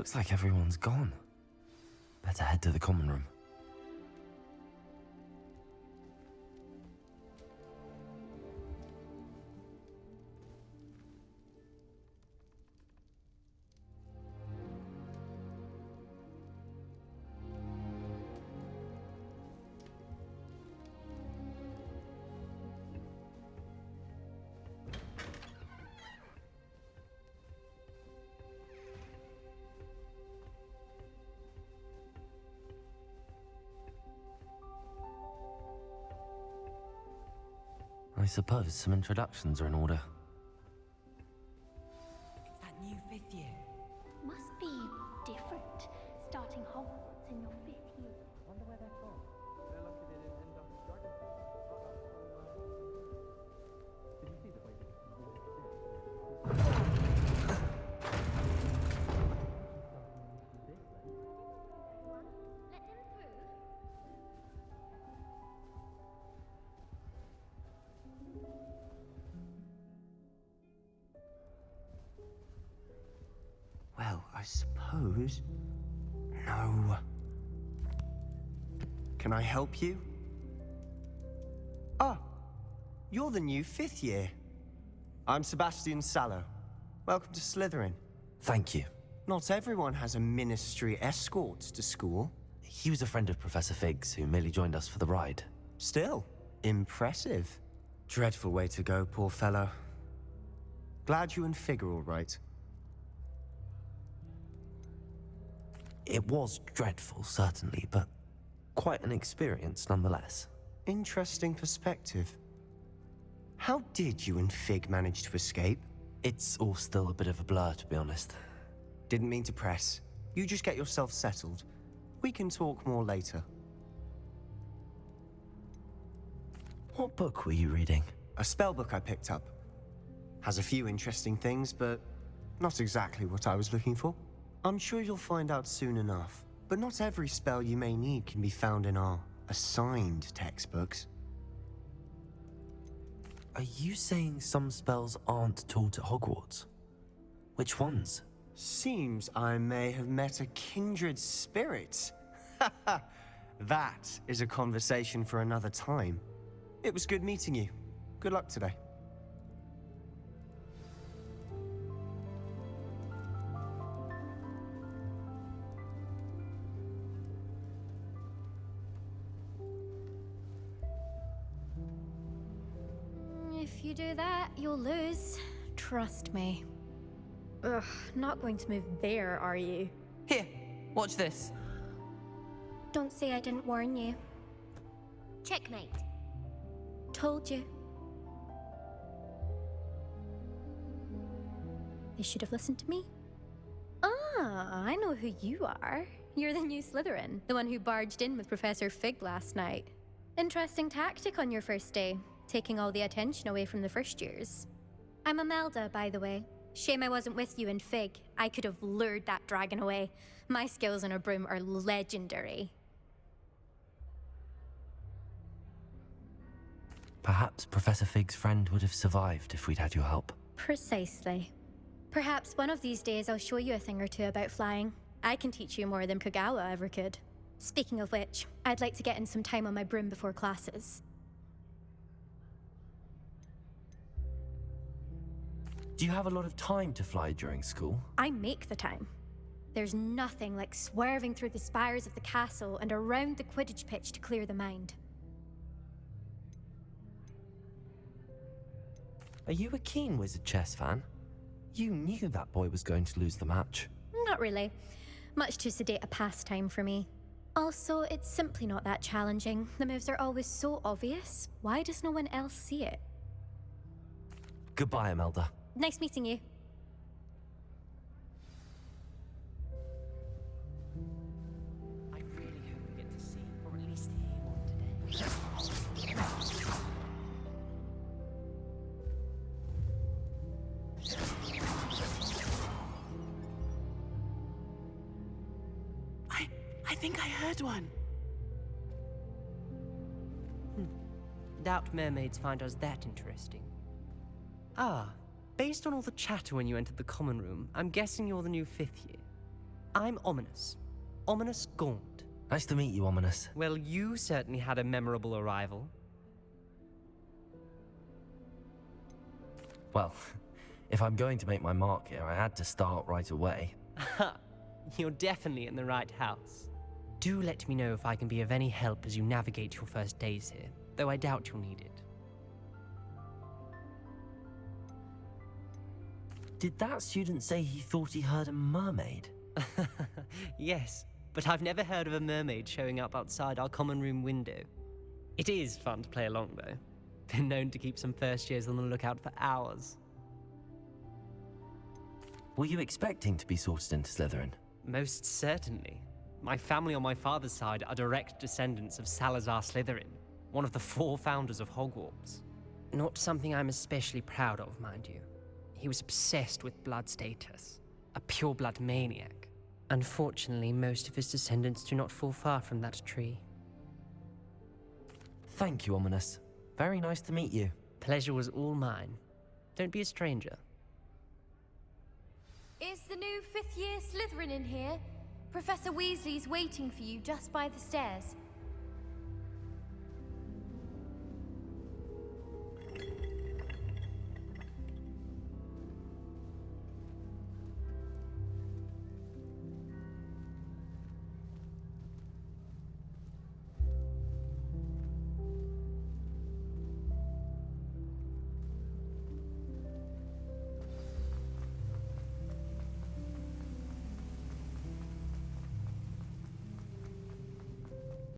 Looks like everyone's gone. Better head to the common room. I suppose some introductions are in order. It's that new 5th year. Must be different, starting Hogwarts in your 5th year. Wonder where they're from. They're lucky they didn't end up as dragons. Did you see the way Let him through. Well, I suppose... No. Can I help you? Ah, you're the new 5th year. I'm Sebastian Sallow. Welcome to Slitherin. Thank you. Not everyone has a ministry escort to school. He was a friend of Professor Fig's who merely joined us for the ride. Still, impressive. Dreadful way to go, poor fellow. Glad you and Fig are all right. It was dreadful, certainly, but quite an experience nonetheless. Interesting perspective. How did you and Fig manage to escape? It's all still a bit of a blur, to be honest. Didn't mean to press. You just get yourself settled. We can talk more later. What book were you reading? A spell book I picked up. Has a few interesting things, but not exactly what I was looking for. I'm sure you'll find out soon enough. But not every spell you may need can be found in our assigned textbooks. Are you saying some spells aren't taught at Hogwarts? Which ones? Seems I may have met a kindred spirit. That is a conversation for another time. It was good meeting you. Good luck today. If you do that, you'll lose. Trust me. Ugh, not going to move there, are you? Here, watch this. Don't say I didn't warn you. Checkmate. Told you. They should have listened to me. Ah, I know who you are. You're the new Slitherin, the one who barged in with Professor Fig last night. Interesting tactic on your first day, taking all the attention away from the first years. I'm Imelda, by the way. Shame I wasn't with you and Fig. I could have lured that dragon away. My skills on a broom are legendary. Perhaps Professor Fig's friend would have survived if we'd had your help. Precisely. Perhaps one of these days I'll show you a thing or two about flying. I can teach you more than Kagawa ever could. Speaking of which, I'd like to get in some time on my broom before classes. Do you have a lot of time to fly during school? I make the time. There's nothing like swerving through the spires of the castle and around the Quidditch pitch to clear the mind. Are you a keen Wizard chess fan? You knew that boy was going to lose the match. Not really. Much too sedate a pastime for me. Also, it's simply not that challenging. The moves are always so obvious. Why does no one else see it? Goodbye, Imelda. Nice meeting you. I really hope we get to see, or at least hear one today. I think I heard one. Doubt mermaids find us that interesting. Ah, based on all the chatter when you entered the common room, I'm guessing you're the new 5th year. I'm Ominous. Ominous Gaunt. Nice to meet you, Ominous. Well, you certainly had a memorable arrival. Well, if I'm going to make my mark here, I had to start right away. Ha! You're definitely in the right house. Do let me know if I can be of any help as you navigate your first days here, though I doubt you'll need it. Did that student say he thought he heard a mermaid? Yes, but I've never heard of a mermaid showing up outside our common room window. It is fun to play along, though. Been known to keep some first years on the lookout for hours. Were you expecting to be sorted into Slytherin? Most certainly. My family on my father's side are direct descendants of Salazar Slytherin, one of the 4 founders of Hogwarts. Not something I'm especially proud of, mind you. He was obsessed with blood status, a pure-blood maniac. Unfortunately, most of his descendants do not fall far from that tree. Thank you, Ominous. Very nice to meet you. Pleasure was all mine. Don't be a stranger. Is the new 5th year Slytherin in here? Professor Weasley's waiting for you just by the stairs.